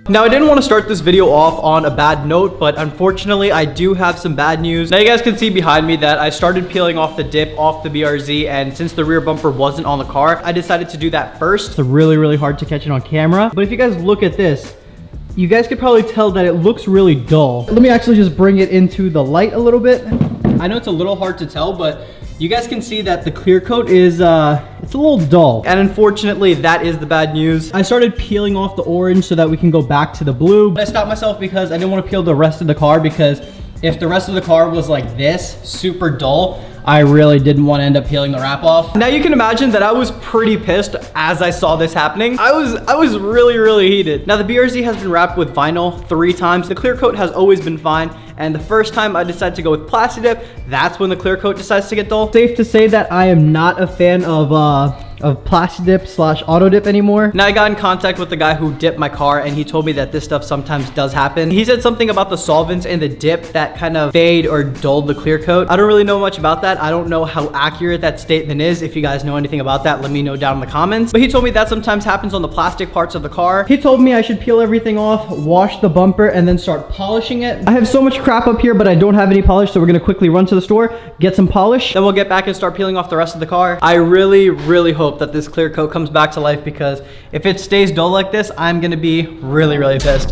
Now, I didn't want to start this video off on a bad note, but unfortunately, I do have some bad news. Now, you guys can see behind me that I started peeling off the dip off the BRZ, and since the rear bumper wasn't on the car, I decided to do that first. It's really hard to catch it on camera, but if you guys look at this, you guys could probably tell that it looks really dull. Let me actually just bring it into the light a little bit. I know it's a little hard to tell, but you guys can see that the clear coat is, it's a little dull. And unfortunately, that is the bad news. I started peeling off the orange so that we can go back to the blue. But I stopped myself because I didn't want to peel the rest of the car, because if the rest of the car was like this, super dull, I really didn't want to end up peeling the wrap off. Now you can imagine that I was pretty pissed as I saw this happening. I was really heated. Now the BRZ has been wrapped with vinyl 3 times. The clear coat has always been fine. And the first time I decided to go with Plasti-Dip, that's when the clear coat decides to get dull. Safe to say that I am not a fan of Plasti-Dip / auto dip anymore. Now I got in contact with the guy who dipped my car, and he told me that this stuff sometimes does happen. He said something about the solvents in the dip that kind of fade or dulled the clear coat. I don't really know much about that. I don't know how accurate that statement is. If you guys know anything about that, let me know down in the comments. But he told me that sometimes happens on the plastic parts of the car. He told me I should peel everything off, wash the bumper, and then start polishing it. I have so much crap up here, but I don't have any polish, so we're gonna quickly run to the store, get some polish, then we'll get back and start peeling off the rest of the car. I really hope that this clear coat comes back to life, because if it stays dull like this, I'm gonna be really pissed.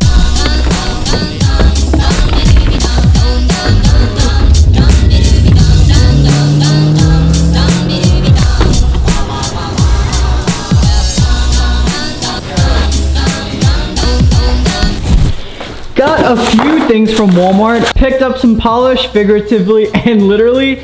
Got a few things from Walmart, picked up some polish figuratively and literally.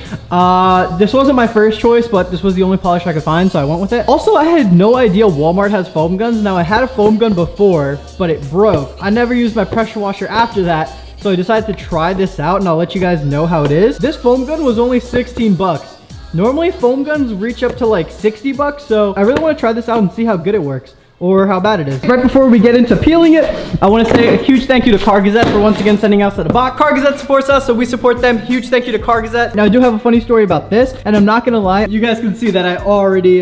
This wasn't my first choice, but this was the only polish I could find, so I went with it. Also, I had no idea Walmart has foam guns. Now, I had a foam gun before, but it broke. I never used my pressure washer after that, so I decided to try this out, and I'll let you guys know how it is. This foam gun was only 16 bucks. Normally, foam guns reach up to like 60 bucks, so I really want to try this out and see how good it works, or how bad it is. Right before we get into peeling it, I want to say a huge thank you to Car Gazette for once again sending us the box. Car Gazette supports us, so we support them. Huge thank you to Car Gazette. Now, I do have a funny story about this, and I'm not gonna lie, you guys can see that I already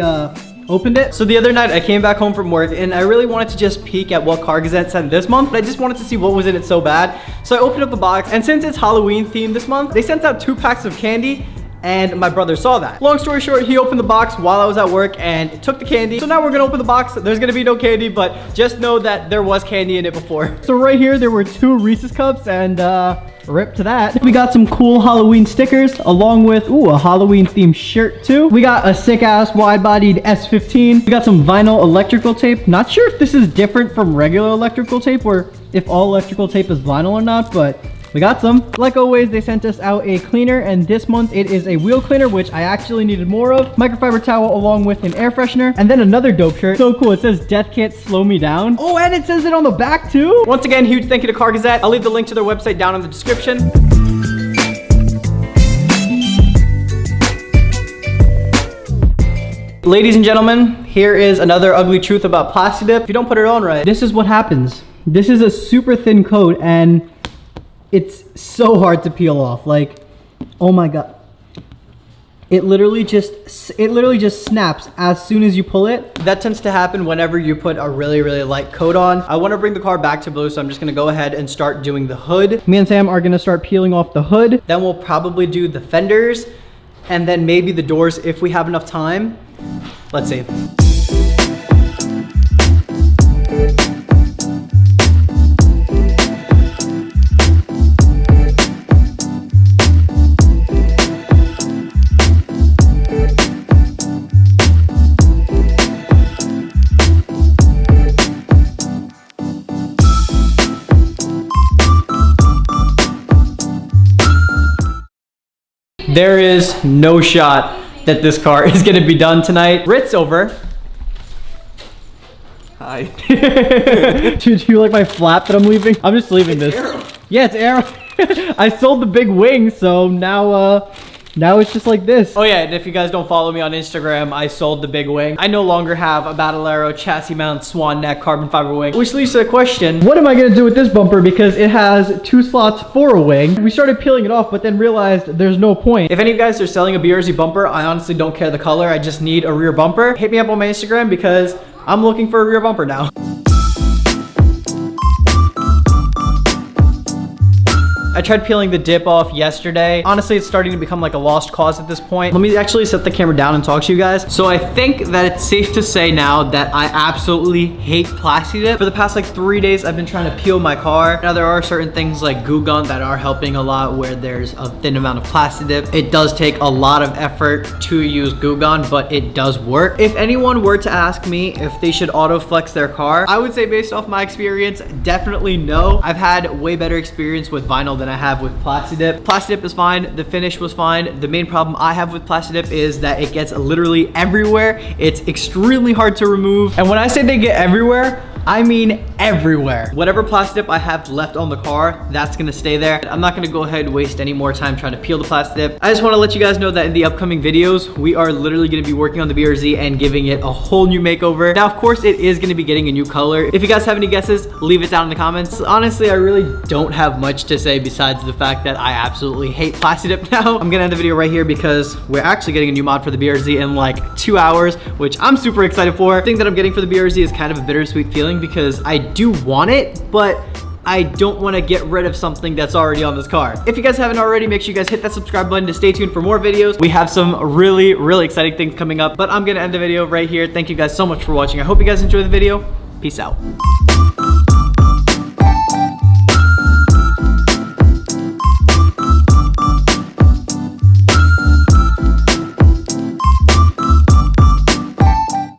opened it. So the other night I came back home from work, and I really wanted to just peek at what Car Gazette sent this month, but I just wanted to see what was in it so bad. So I opened up the box, and since it's Halloween themed this month, they sent out 2 packs of candy, and my brother saw that. Long story short, he opened the box while I was at work and took the candy. So now we're gonna open the box. There's gonna be no candy, but just know that there was candy in it before. So right here, there were 2 Reese's cups, and rip to that. We got some cool Halloween stickers, along with, ooh, a Halloween themed shirt too. We got a sick ass wide-bodied S15. We got some vinyl electrical tape. Not sure if this is different from regular electrical tape, or if all electrical tape is vinyl or not, but we got some. Like always, they sent us out a cleaner, and this month it is a wheel cleaner, which I actually needed more of. Microfiber towel along with an air freshener, and then another dope shirt. So cool, it says "Death Can't Slow Me Down." Oh, and it says it on the back too. Once again, huge thank you to Car Gazette. I'll leave the link to their website down in the description. Ladies and gentlemen, here is another ugly truth about Plasti-Dip. If you don't put it on right, this is what happens. This is a super thin coat, and it's so hard to peel off. Like, oh my god, it literally just snaps as soon as you pull it. That tends to happen whenever you put a really light coat on. I want to bring the car back to blue, so I'm just gonna go ahead and start doing the hood. Me and Sam are gonna start peeling off the hood. Then we'll probably do the fenders, and then maybe the doors if we have enough time. Let's see. There is no shot that this car is gonna be done tonight. Ritz over. Hi. Do you like my flap that I'm leaving? I'm just leaving this. Arrow. Yeah, it's arrow. I sold the big wing, so now it's just like this. Oh yeah, and if you guys don't follow me on Instagram, I sold the big wing. I no longer have a Battle Arrow chassis mount swan neck carbon fiber wing. Which leads to the question, what am I gonna do with this bumper, because it has 2 slots for a wing? We started peeling it off, but then realized there's no point. If any of you guys are selling a BRZ bumper, I honestly don't care the color. I just need a rear bumper. Hit me up on my Instagram, because I'm looking for a rear bumper now. I tried peeling the dip off yesterday. Honestly, it's starting to become like a lost cause at this point. Let me actually set the camera down and talk to you guys. So I think that it's safe to say now that I absolutely hate Plasti-Dip. For the past like 3 days, I've been trying to peel my car. Now there are certain things like Goo Gun that are helping a lot where there's a thin amount of Plasti-Dip. It does take a lot of effort to use Goo Gun, but it does work. If anyone were to ask me if they should auto flex their car, I would say based off my experience, definitely no. I've had way better experience with vinyl than I have with Plasti-Dip. Plasti-Dip is fine, the finish was fine. The main problem I have with Plasti-Dip is that it gets literally everywhere. It's extremely hard to remove. And when I say they get everywhere, I mean everywhere. Whatever Plasti-Dip I have left on the car, that's gonna stay there. I'm not gonna go ahead and waste any more time trying to peel the Plasti-Dip. I just wanna let you guys know that in the upcoming videos, we are literally gonna be working on the BRZ and giving it a whole new makeover. Now, of course, it is gonna be getting a new color. If you guys have any guesses, leave it down in the comments. Honestly, I really don't have much to say besides the fact that I absolutely hate Plasti-Dip now. I'm gonna end the video right here because we're actually getting a new mod for the BRZ in like 2 hours, which I'm super excited for. The thing that I'm getting for the BRZ is kind of a bittersweet feeling because I do want it, but I don't want to get rid of something that's already on this car. If you guys haven't already, make sure you guys hit that subscribe button to stay tuned for more videos. We have some really, really exciting things coming up, but I'm gonna end the video right here. Thank you guys so much for watching. I hope you guys enjoyed the video. Peace out.